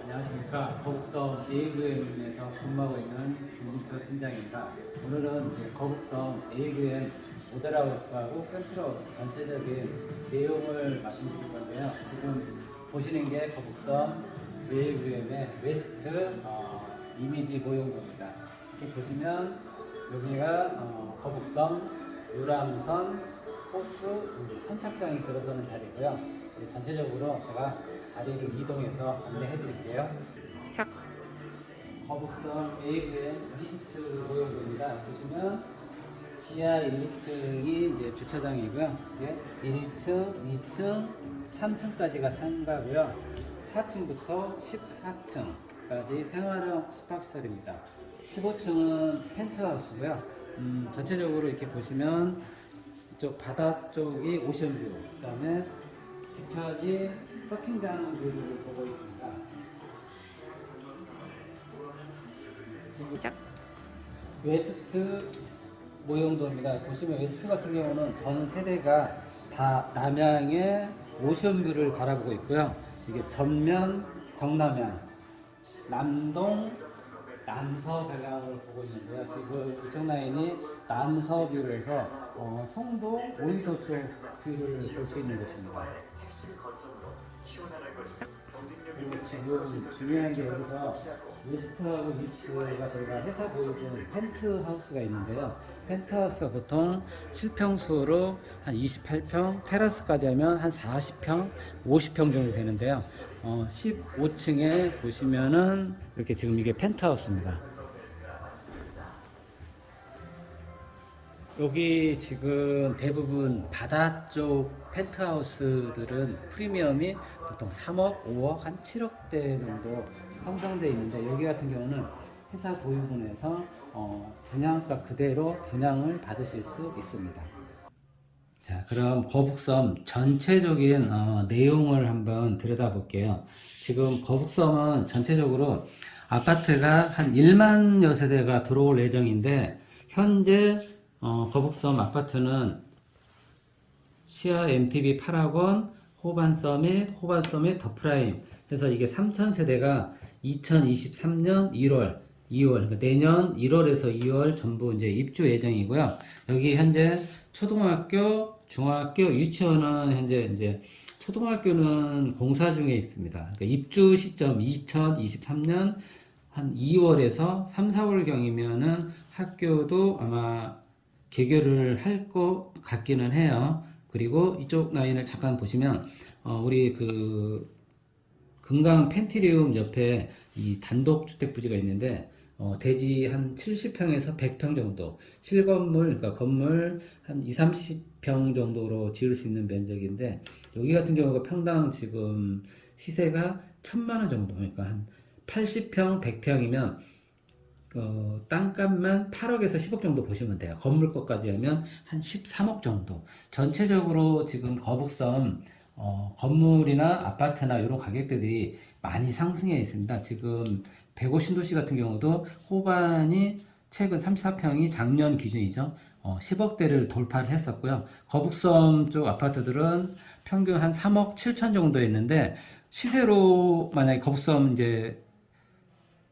안녕하십니까. 거북섬 AVM에서 근무하고 있는 김진표 팀장입니다. 오늘은 이제 거북섬 AVM 모델하우스하고 센트럴하우스 전체적인 내용을 말씀드릴 건데요. 지금 보시는 게 거북섬 AVM의 웨스트 이미지 모형도입니다. 이렇게 보시면 여기가 거북섬 유람선 포트 선착장이 들어서는 자리고요. 이제 전체적으로 제가 자리를 이동해서 안내해 드릴게요. 거북섬 AVM 리스트 모형도입니다. 보시면 지하 1, 2층이 이제 주차장이고요. 이게 1층, 2층, 3층까지가 상가고요. 4층부터 14층까지 생활형 숙박시설입니다. 15층은 펜트하우스고요. 전체적으로 이렇게 보시면 이쪽 바다 쪽이 오션뷰, 그 다음에 뒤편이 서핑장 뷰를 보고 있습니다. 시작. 웨스트 모형도입니다. 보시면 웨스트 같은 경우는 전 세대가 다 남향의 오션뷰를 바라보고 있고요. 이게 전면 정남향, 남동 남서 방향을 보고 있는데요. 지금 이쪽 라인이 남서뷰에서 송도 오이도 쪽 뷰를 볼 수 있는 곳입니다. 그리고 지금 중요한 게 여기서 웨스트하고 이스트가 저희가 해서 보여준 펜트하우스가 있는데요. 펜트하우스가 보통 7평수로 한 28평, 테라스까지 하면 한 40평, 50평 정도 되는데요. 15층에 보시면은 이렇게 지금 이게 펜트하우스입니다. 여기 지금 대부분 바다 쪽 펜트하우스들은 프리미엄이 보통 3억, 5억, 한 7억대 정도 형성되어 있는데 여기 같은 경우는 회사 보유분에서 분양가 그대로 분양을 받으실 수 있습니다. 자, 그럼 거북섬 전체적인 내용을 한번 들여다볼게요. 지금 거북섬은 전체적으로 아파트가 한 1만여 세대가 들어올 예정인데 현재 거북섬 아파트는 시아 MTB 8학원, 호반 서밋, 더 프라임 해서 이게 3,000세대가 2023년 2월, 그러니까 내년 1월에서 2월 전부 이제 입주 예정이고요. 여기 현재 초등학교, 중학교, 유치원은 현재 이제 초등학교는 공사 중에 있습니다. 그러니까 입주 시점 2023년 한 2월에서 3, 4월경이면은 학교도 아마 개교를 할 것 같기는 해요. 그리고 이쪽 라인을 잠깐 보시면 우리 그 금강 펜트리움 옆에 이 단독 주택 부지가 있는데 대지 한 70평에서 100평 정도 실건물, 그러니까 건물 한 2, 30평 정도로 지을 수 있는 면적인데 여기 같은 경우가 평당 지금 시세가 1,000만 원 정도, 그러니까 한 80평, 100평이면 땅값만 8억에서 10억 정도 보시면 돼요. 건물값까지 하면 한 13억 정도. 전체적으로 지금 거북섬 건물이나 아파트나 이런 가격대들이 많이 상승해 있습니다. 지금 105신도시 같은 경우도 호반이 최근 34평이 작년 기준이죠. 10억대를 돌파를 했었고요. 거북섬 쪽 아파트들은 평균 한 3억 7천 정도 했는데 시세로 만약에 거북섬 이제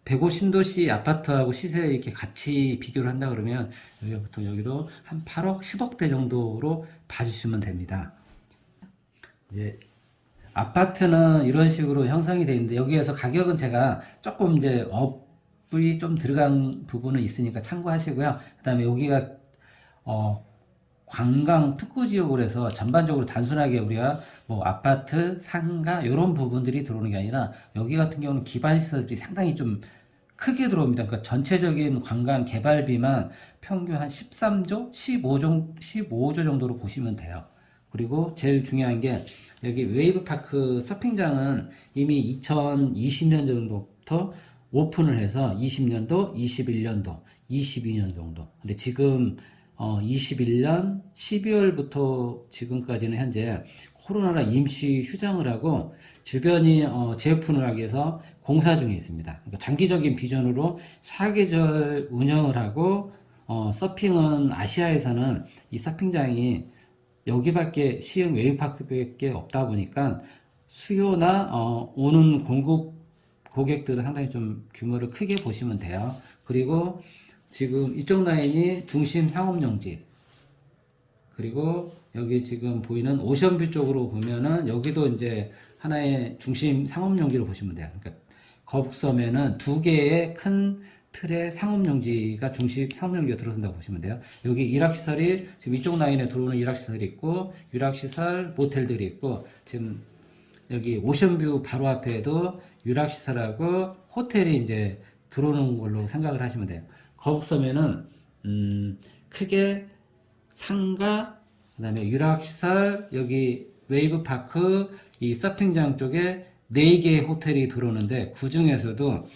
105신도시 아파트하고 시세 이렇게 같이 비교를 한다 그러면 여기부터 여기도 한 8억 10억대 정도로 봐주시면 됩니다. 이제 아파트는 이런 식으로 형성이 되어 있는데 여기에서 가격은 제가 조금 이제 업이 좀 들어간 부분은 있으니까 참고하시고요. 그 다음에 여기가 관광 특구 지역으로 해서 전반적으로 단순하게 우리가 뭐 아파트, 상가 이런 부분들이 들어오는 게 아니라 여기 같은 경우는 기반 시설들이 상당히 좀 크게 들어옵니다. 그러니까 전체적인 관광 개발비만 평균 한 13조, 15조 정도로 보시면 돼요. 그리고 제일 중요한 게 여기 웨이브파크 서핑장은 이미 2020년 정도부터 오픈을 해서 20년도, 21년도, 22년 정도. 근데 지금 21년 12월부터 지금까지는 현재 코로나라 임시 휴장을 하고 주변이 재오픈을 하기 위해서 공사 중에 있습니다. 그러니까 장기적인 비전으로 4계절 운영을 하고 서핑은 아시아에서는 이 서핑장이 여기밖에 시흥 웨이브파크밖에 없다 보니까 수요나 오는 공급 고객들은 상당히 좀 규모를 크게 보시면 돼요. 그리고 지금 이쪽 라인이 중심 상업용지, 그리고 여기 지금 보이는 오션뷰 쪽으로 보면은 여기도 이제 하나의 중심 상업용지로 보시면 돼요. 그러니까 거북섬에는 두 개의 큰 틀의 상업용지가 중심 상업용지가 들어선다고 보시면 돼요. 여기 일학시설이 지금 이쪽 라인에 들어오는 일학시설이 있고, 유락시설 모텔들이 있고, 지금 여기 오션뷰 바로 앞에도 유락시설하고 호텔이 이제 들어오는 걸로 생각을 하시면 돼요. 거북섬에는 크게 상가, 그 다음에 유락시설, 여기 웨이브파크, 이 서핑장 쪽에 4개의 호텔이 들어오는데, 그 중에서도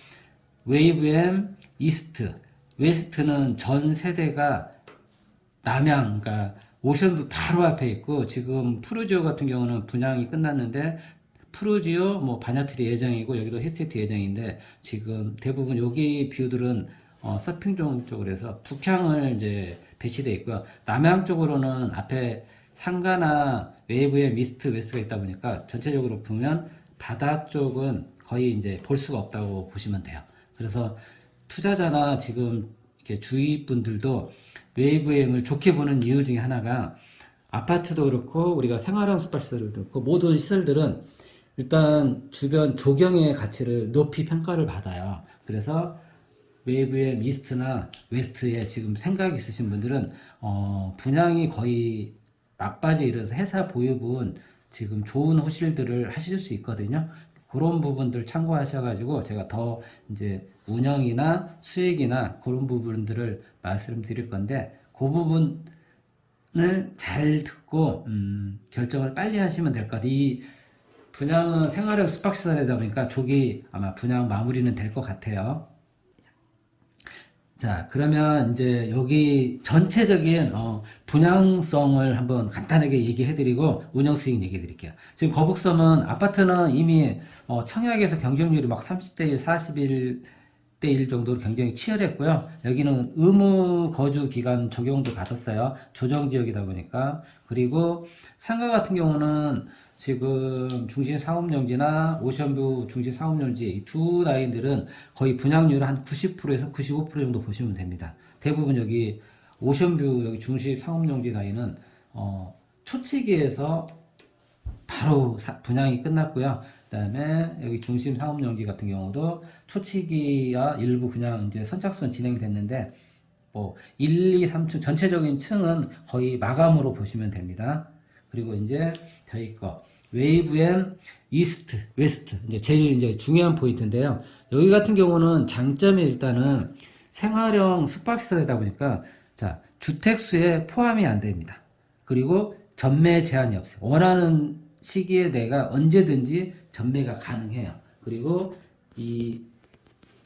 웨이브엠 이스트, 웨스트는 전 세대가 남양, 그러니까 오션뷰 바로 앞에 있고, 지금 푸르지오 같은 경우는 분양이 끝났는데, 푸르지오, 뭐 바냐트리 예정이고, 여기도 힐스테이트 예정인데, 지금 대부분 여기 뷰들은 서핑존 쪽으로 해서 북향을 이제 배치되어 있고요. 남양 쪽으로는 앞에 상가나 웨이브에 미스트 웨스트가 있다 보니까 전체적으로 보면 바다 쪽은 거의 이제 볼 수가 없다고 보시면 돼요. 그래서 투자자나 지금 이렇게 주위 분들도 웨이브엠을 좋게 보는 이유 중에 하나가, 아파트도 그렇고 우리가 생활형 숙박시설도 그렇고 모든 시설들은 일단 주변 조경의 가치를 높이 평가를 받아요. 그래서 웨이브엠 이스트나 웨스트에 지금 생각이 있으신 분들은 분양이 거의 막바지에 이르러서 회사 보유분 지금 좋은 호실들을 하실 수 있거든요. 그런 부분들 참고하셔가지고 제가 더 이제 운영이나 수익이나 그런 부분들을 말씀드릴 건데, 그 부분을 잘 듣고 결정을 빨리 하시면 될 것 같아요. 이 분양은 생활형 숙박시설이다 보니까 조기 아마 분양 마무리는 될 것 같아요. 자, 그러면 이제 여기 전체적인 분양성을 한번 간단하게 얘기해드리고 운영 수익 얘기해드릴게요. 지금 거북섬은 아파트는 이미 청약에서 경쟁률이 막 30대 1, 41대 1 정도로 굉장히 치열했고요. 여기는 의무 거주 기간 적용도 받았어요. 조정지역이다 보니까. 그리고 상가 같은 경우는 지금 중심 상업용지나 오션뷰 중심 상업용지 이 두 라인들은 거의 분양률 한 90%에서 95% 정도 보시면 됩니다. 대부분 여기 오션뷰 여기 중심 상업용지 라인은 초치기에서 바로 분양이 끝났고요. 그다음에 여기 중심 상업용지 같은 경우도 초치기와 일부 그냥 이제 선착순 진행이 됐는데, 뭐 1, 2, 3층 전체적인 층은 거의 마감으로 보시면 됩니다. 그리고 이제 저희 거 웨이브엠 이스트, 웨스트 이제 제일 이제 중요한 포인트인데요. 여기 같은 경우는 장점이 일단은 생활형 숙박시설이다 보니까 자 주택수에 포함이 안 됩니다. 그리고 전매 제한이 없어요. 원하는 시기에 내가 언제든지 전매가 가능해요. 그리고 이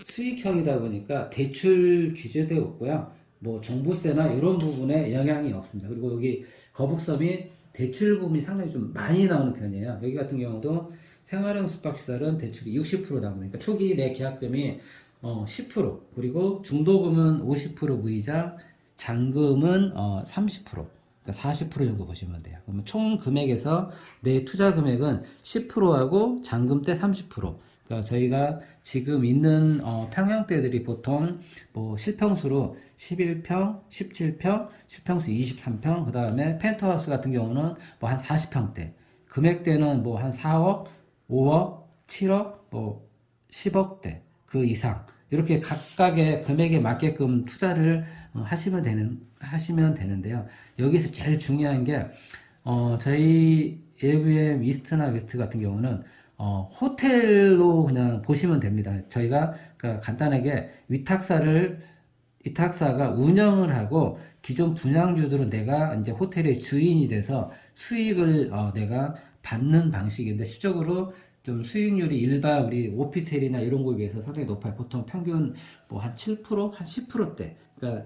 수익형이다 보니까 대출 규제도 없고요. 뭐 종부세나 이런 부분에 영향이 없습니다. 그리고 여기 거북섬이 대출 부분이 상당히 좀 많이 나오는 편이에요. 여기 같은 경우도 생활형 숙박시설은 대출이 60% 나오니까 초기 내 계약금이 10%, 그리고 중도금은 50% 무이자, 잔금은 30%, 그러니까 40% 정도 보시면 돼요. 그러면 총 금액에서 내 투자 금액은 10%하고 잔금 때 30%. 그러니까 저희가 지금 있는 평형대들이 보통 뭐 실평수로 11평, 17평, 실평수 23평, 그 다음에 펜트하우스 같은 경우는 뭐 한 40평대, 금액대는 뭐 한 4억, 5억, 7억, 뭐 10억대 그 이상 이렇게 각각의 금액에 맞게끔 투자를 하시면 되는데요. 여기서 제일 중요한 게 저희 AVM 이스트나 웨스트 같은 경우는 호텔로 그냥 보시면 됩니다. 저희가 그러니까 간단하게 위탁사가 운영을 하고 기존 분양주들은 내가 이제 호텔의 주인이 돼서 수익을 내가 받는 방식인데, 실적으로 좀 수익률이 일반 우리 오피스텔이나 이런 거에 비해서 상당히 높아요. 보통 평균 뭐 한 7%, 한 10%대. 그러니까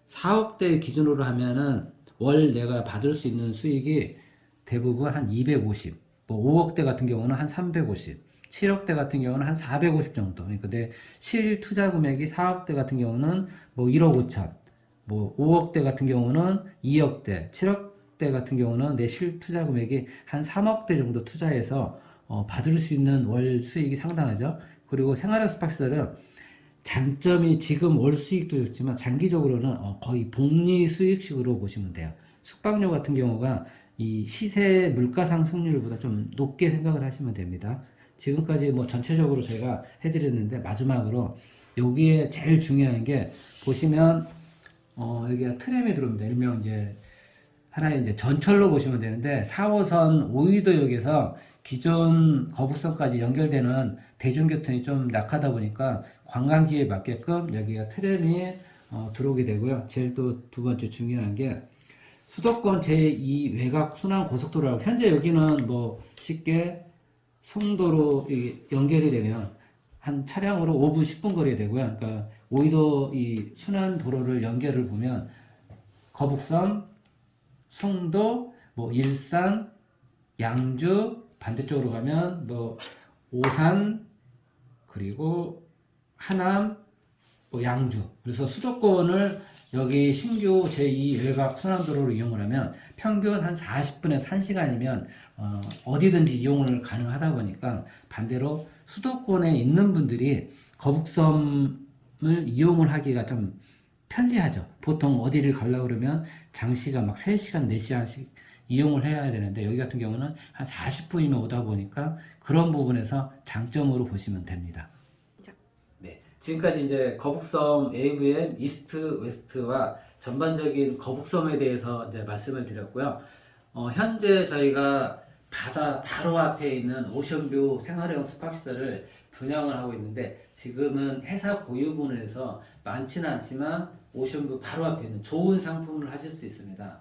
4억대 기준으로 하면은 월 내가 받을 수 있는 수익이 대부분 한 250, 뭐 5억대 같은 경우는 한 350, 7억대 같은 경우는 한 450 정도. 그러니까 내 실 투자 금액이 4억대 같은 경우는 뭐 1억 5천, 뭐 5억대 같은 경우는 2억대, 7억대 같은 경우는 내 실 투자 금액이 한 3억대 정도 투자해서 받을 수 있는 월 수익이 상당하죠. 그리고 생활형 스파시설은 장점이 지금 월 수익도 좋지만 장기적으로는 거의 복리 수익식으로 보시면 돼요. 숙박료 같은 경우가 이 시세 물가 상승률보다 좀 높게 생각을 하시면 됩니다. 지금까지 뭐 전체적으로 저희가 해드렸는데 마지막으로 여기에 제일 중요한 게 보시면 여기가 트램이 들어옵니다. 일명 이제 하나의 이제 전철로 보시면 되는데 4호선 오이도역에서 기존 거북선까지 연결되는 대중교통이 좀 약하다 보니까 관광지에 맞게끔 여기가 트램이 들어오게 되고요. 제일 또 두 번째 중요한 게 수도권 제2 외곽 순환 고속도로라고 현재 여기는 뭐 쉽게 송도로 연결이 되면 한 차량으로 5분 10분 거리에 되고요. 그러니까 오이도 이 순환 도로를 연결을 보면 거북선, 송도, 뭐 일산, 양주 반대쪽으로 가면 뭐 오산 그리고 하남, 뭐 양주. 그래서 수도권을 여기 신규 제2 외곽 순환도로로 이용을 하면 평균 한 40분에서 1시간이면 어디든지 이용을 가능하다 보니까 반대로 수도권에 있는 분들이 거북섬을 이용을 하기가 좀 편리하죠. 보통 어디를 가려고 그러면 장시가 막 3시간, 4시간씩 이용을 해야 되는데 여기 같은 경우는 한 40분이면 오다 보니까 그런 부분에서 장점으로 보시면 됩니다. 네, 지금까지 이제 거북섬 AVM 이스트 웨스트와 전반적인 거북섬에 대해서 이제 말씀을 드렸고요. 현재 저희가 바다 바로 앞에 있는 오션뷰 생활형 스파시설을 분양을 하고 있는데 지금은 회사 고유분에서 많지는 않지만 오션뷰 바로 앞에 있는 좋은 상품을 하실 수 있습니다.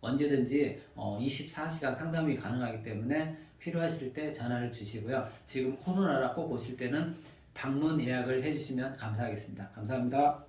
언제든지 24시간 상담이 가능하기 때문에 필요하실 때 전화를 주시고요. 지금 코로나라 꼭 오실 때는 방문 예약을 해주시면 감사하겠습니다. 감사합니다.